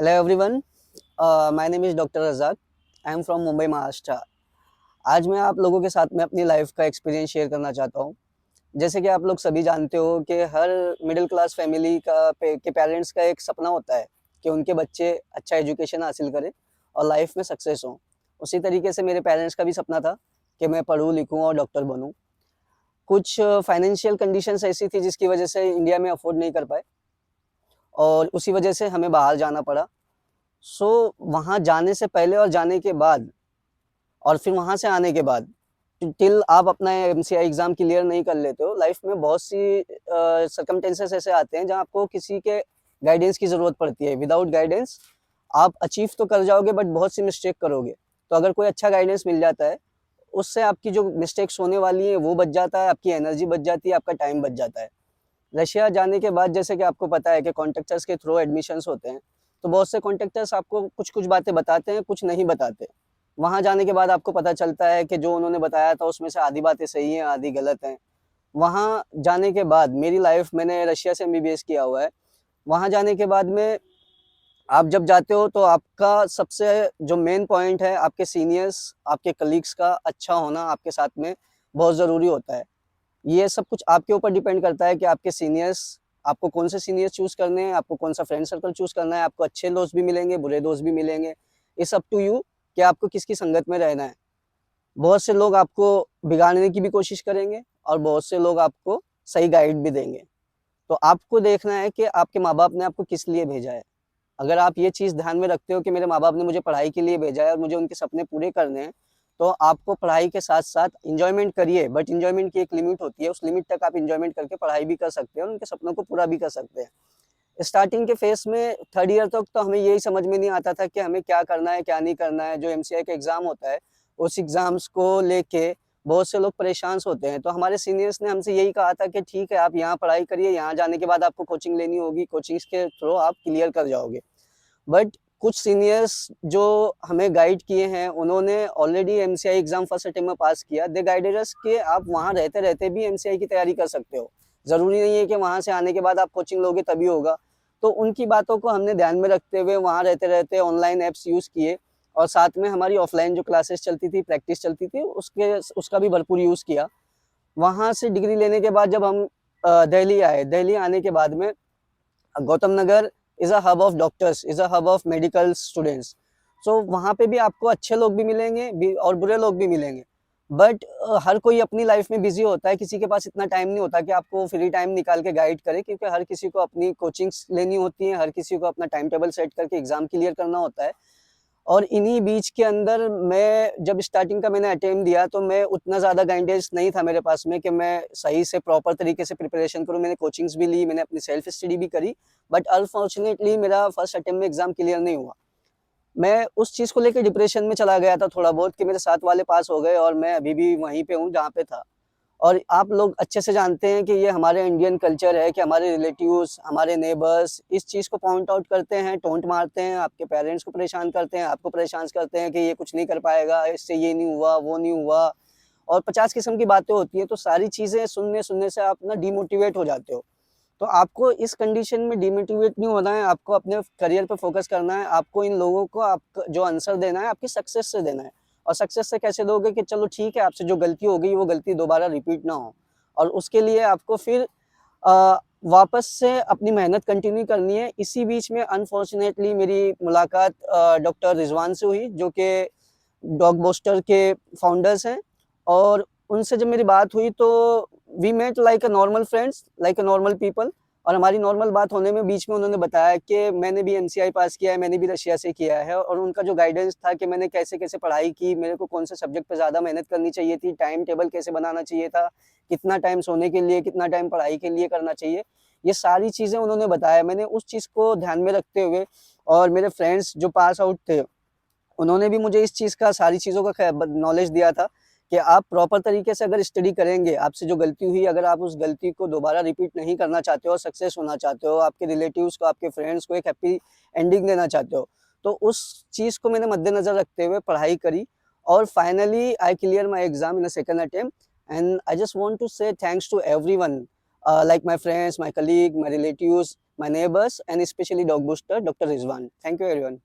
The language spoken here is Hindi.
Hello everyone, my name is doctor Razak. I am from Mumbai Maharashtra. आज मैं आप लोगों के साथ में अपनी लाइफ का एक्सपीरियंस शेयर करना चाहता हूँ। जैसे कि आप लोग सभी जानते हो कि हर मिडिल क्लास फैमिली के पेरेंट्स का एक सपना होता है कि उनके बच्चे अच्छा एजुकेशन हासिल करें और लाइफ में सक्सेस हों। उसी तरीके से मेरे पेरेंट्स का भी सपना था कि मैं पढूँ लिखूँ और डॉक्टर बनूँ। कुछ फाइनेंशियल कंडीशंस ऐसी थी जिसकी वजह से इंडिया में अफोर्ड नहीं कर पाए और उसी वजह से हमें बाहर जाना पड़ा। वहाँ जाने से पहले और जाने के बाद और फिर वहाँ से आने के बाद टिल आप अपना एमसीआई एग्ज़ाम क्लियर नहीं कर लेते हो, लाइफ में बहुत सी सर्कमस्टेंसेस ऐसे आते हैं जहाँ आपको किसी के गाइडेंस की ज़रूरत पड़ती है। विदाउट गाइडेंस आप अचीव तो कर जाओगे बट बहुत सी मिस्टेक करोगे। तो अगर कोई अच्छा गाइडेंस मिल जाता है, उससे आपकी जो मिस्टेक्स होने वाली हैं वो बच जाता है, आपकी एनर्जी बच जाती है, आपका टाइम बच जाता है। रशिया जाने के बाद जैसे कि आपको पता है कि कॉन्ट्रैक्टर्स के थ्रू एडमिशन्स होते हैं, तो बहुत से कॉन्ट्रैक्टर्स आपको कुछ-कुछ बातें बताते हैं, कुछ नहीं बताते। वहाँ जाने के बाद आपको पता चलता है कि जो उन्होंने बताया था उसमें से आधी बातें सही हैं, आधी गलत हैं। वहाँ जाने के बाद मेरी लाइफ मैंने रशिया से एमबीबीएस किया हुआ है। वहाँ जाने के बाद में आप जब जाते हो तो आपका सबसे जो मेन पॉइंट है आपके सीनियर्स, आपके कलीग्स का अच्छा होना आपके साथ में बहुत ज़रूरी होता है। ये सब कुछ आपके ऊपर डिपेंड करता है कि आपके सीनियर्स आपको कौन से सीनियर्स चूज़ करने हैं, आपको कौन-सा फ्रेंड सर्कल चूज़ करना है, आपको अच्छे दोस्त भी मिलेंगे, बुरे दोस्त भी मिलेंगे। इट्स अप टू यू कि आपको किसकी संगत में रहना है। बहुत से लोग आपको बिगाड़ने की भी कोशिश करेंगे और बहुत से लोग आपको सही गाइड भी देंगे। तो आपको देखना है कि आपके माँ-बाप ने आपको किस लिए भेजा है। अगर आप ये चीज़ ध्यान में रखते हो कि मेरे माँ-बाप ने मुझे पढ़ाई के लिए भेजा है और मुझे उनके सपने पूरे करने हैं, तो आपको पढ़ाई के साथ-साथ एन्जॉयमेंट करिए, बट एन्जॉयमेंट की एक लिमिट होती है, उस लिमिट तक आप एन्जॉयमेंट करके पढ़ाई भी कर सकते हैं और उनके सपनों को पूरा भी कर सकते हैं। स्टार्टिंग के फेज़ में 3rd ईयर तक तो हमें यही समझ में नहीं आता था कि हमें क्या करना है, क्या नहीं करना है। जो एमसीआई का एग्ज़ाम होता है, उस एग्ज़ाम्स को लेके बहुत से लोग परेशान होते हैं। तो हमारे सीनियर्स ने हमसे यही कहा था कि ठीक है, आप यहाँ पढ़ाई करिए, यहाँ जाने के बाद आपको कोचिंग लेनी होगी, कोचिंग्स के थ्रू आप क्लियर कर जाओगे। बट कुछ सीनियर्स जो हमें गाइड किए हैं, उन्होंने already MCI exam first attempt में पास किया। दे गाइडेड अस कि आप वहाँ रहते-रहते भी एमसीआई की तैयारी कर सकते हो। ज़रूरी नहीं है कि वहाँ से आने के बाद आप कोचिंग लोगे तभी होगा। तो उनकी बातों को हमने ध्यान में रखते हुए वहाँ रहते-रहते ऑनलाइन ऐप्स यूज़ किए और साथ में हमारी ऑफ़लाइन जो क्लासेस चलती थी, प्रैक्टिस चलती थी, उसका भी भरपूर यूज़ किया। वहाँ से डिग्री लेने के बाद जब हम दिल्ली आए, दिल्ली आने के बाद में Gautam Nagar is a hub of doctors, is a hub of medical students. वहाँ पे भी आपको अच्छे लोग भी मिलेंगे और बुरे लोग भी मिलेंगे। बट हर कोई अपनी लाइफ में बिज़ी होता है, किसी के पास इतना टाइम नहीं होता कि आपको फ्री टाइम निकाल के गाइड करे, क्योंकि हर किसी को अपनी कोचिंग्स लेनी होती हैं, हर किसी को अपना टाइम टेबल सेट करके एग्ज़ाम क्लियर करना होता है। और इन्हीं बीच के अंदर मैं जब स्टार्टिंग का मैंने अटेम्प्ट दिया तो मैं उतना ज़्यादा गाइडेंस नहीं था मेरे पास में कि मैं सही से प्रॉपर तरीके से प्रिपरेशन करूँ। मैंने कोचिंग्स भी ली, मैंने अपनी सेल्फ स्टडी भी करी, बट अनफॉर्चुनेटली मेरा फर्स्ट अटेम्प्ट में एग्ज़ाम क्लियर नहीं हुआ। मैं उस चीज़ को लेके डिप्रेशन में चला गया था थोड़ा बहुत कि मेरे साथ वाले पास हो गए और मैं अभी भी वहीं पे हूँ जहाँ पे था। और आप लोग अच्छे से जानते हैं कि ये हमारे इंडियन कल्चर है कि हमारे रिलेटिव्स, हमारे नेबर्स इस चीज़ को पॉइंट आउट करते हैं, टोंट मारते हैं, आपके पेरेंट्स को परेशान करते हैं, आपको परेशान करते हैं कि ये कुछ नहीं कर पाएगा, इससे ये नहीं हुआ, वो नहीं हुआ और 50 किस्म की बातें होती हैं। तो सारी चीज़ें सुनने-सुनने से आप ना डिमोटिवेट हो जाते हो। तो आपको इस कंडीशन में डिमोटिवेट नहीं होना है, आपको अपने करियर पे फ़ोकस करना है, आपको इन लोगों को आप जो आंसर देना है, आपकी सक्सेस से देना है। और सक्सेस से कैसे दोगे कि चलो ठीक है, आपसे जो गलती हो गई, वो गलती दोबारा रिपीट ना हो। और उसके लिए आपको फिर वापस से अपनी मेहनत कंटिन्यू करनी है। इसी बीच में अनफॉर्चुनेटली मेरी मुलाकात डॉक्टर रिज़वान से हुई, जो कि डॉगबस्टर के फाउंडर्स हैं और उनसे जब मेरी बात हुई तो we met like a normal friends, like a normal people. और हमारी नॉर्मल बात होने में बीच में उन्होंने बताया कि मैंने भी एमसीआई पास किया है, मैंने भी रशिया से किया है और उनका जो गाइडेंस था कि मैंने कैसे-कैसे पढ़ाई की, मेरे को कौन से सब्जेक्ट पे ज़्यादा मेहनत करनी चाहिए थी, टाइम टेबल कैसे बनाना चाहिए था, कितना टाइम सोने के लिए, कितना टाइम पढ़ाई के लिए करना चाहिए, ये सारी चीज़ें उन्होंने बताया। मैंने उस चीज़ को ध्यान में रखते हुए और मेरे फ्रेंड्स जो पास आउट थे, उन्होंने भी मुझे इस चीज़ का सारी चीज़ों का नॉलेज दिया था कि आप प्रॉपर तरीके से अगर स्टडी करेंगे, आपसे जो गलती हुई अगर आप उस गलती को दोबारा रिपीट नहीं करना चाहते हो, सक्सेस होना चाहते हो, आपके रिलेटिव्स को, आपके फ्रेंड्स को एक हैप्पी एंडिंग देना चाहते हो, तो उस चीज़ को मैंने मद्देनज़र रखते हुए पढ़ाई करी और finally I clear my exam in a second attempt and I just want to say thanks to everyone, like my friends, my colleague, my relatives, my neighbors, and especially dog booster, Dr. Rizwan. Thank you, everyone.